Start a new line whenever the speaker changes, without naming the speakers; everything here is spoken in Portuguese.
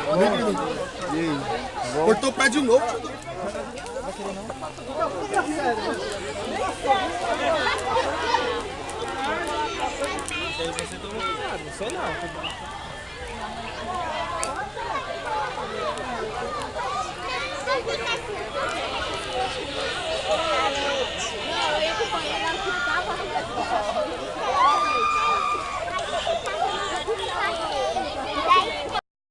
E aí? Cortou o pé de novo.
Não sei não.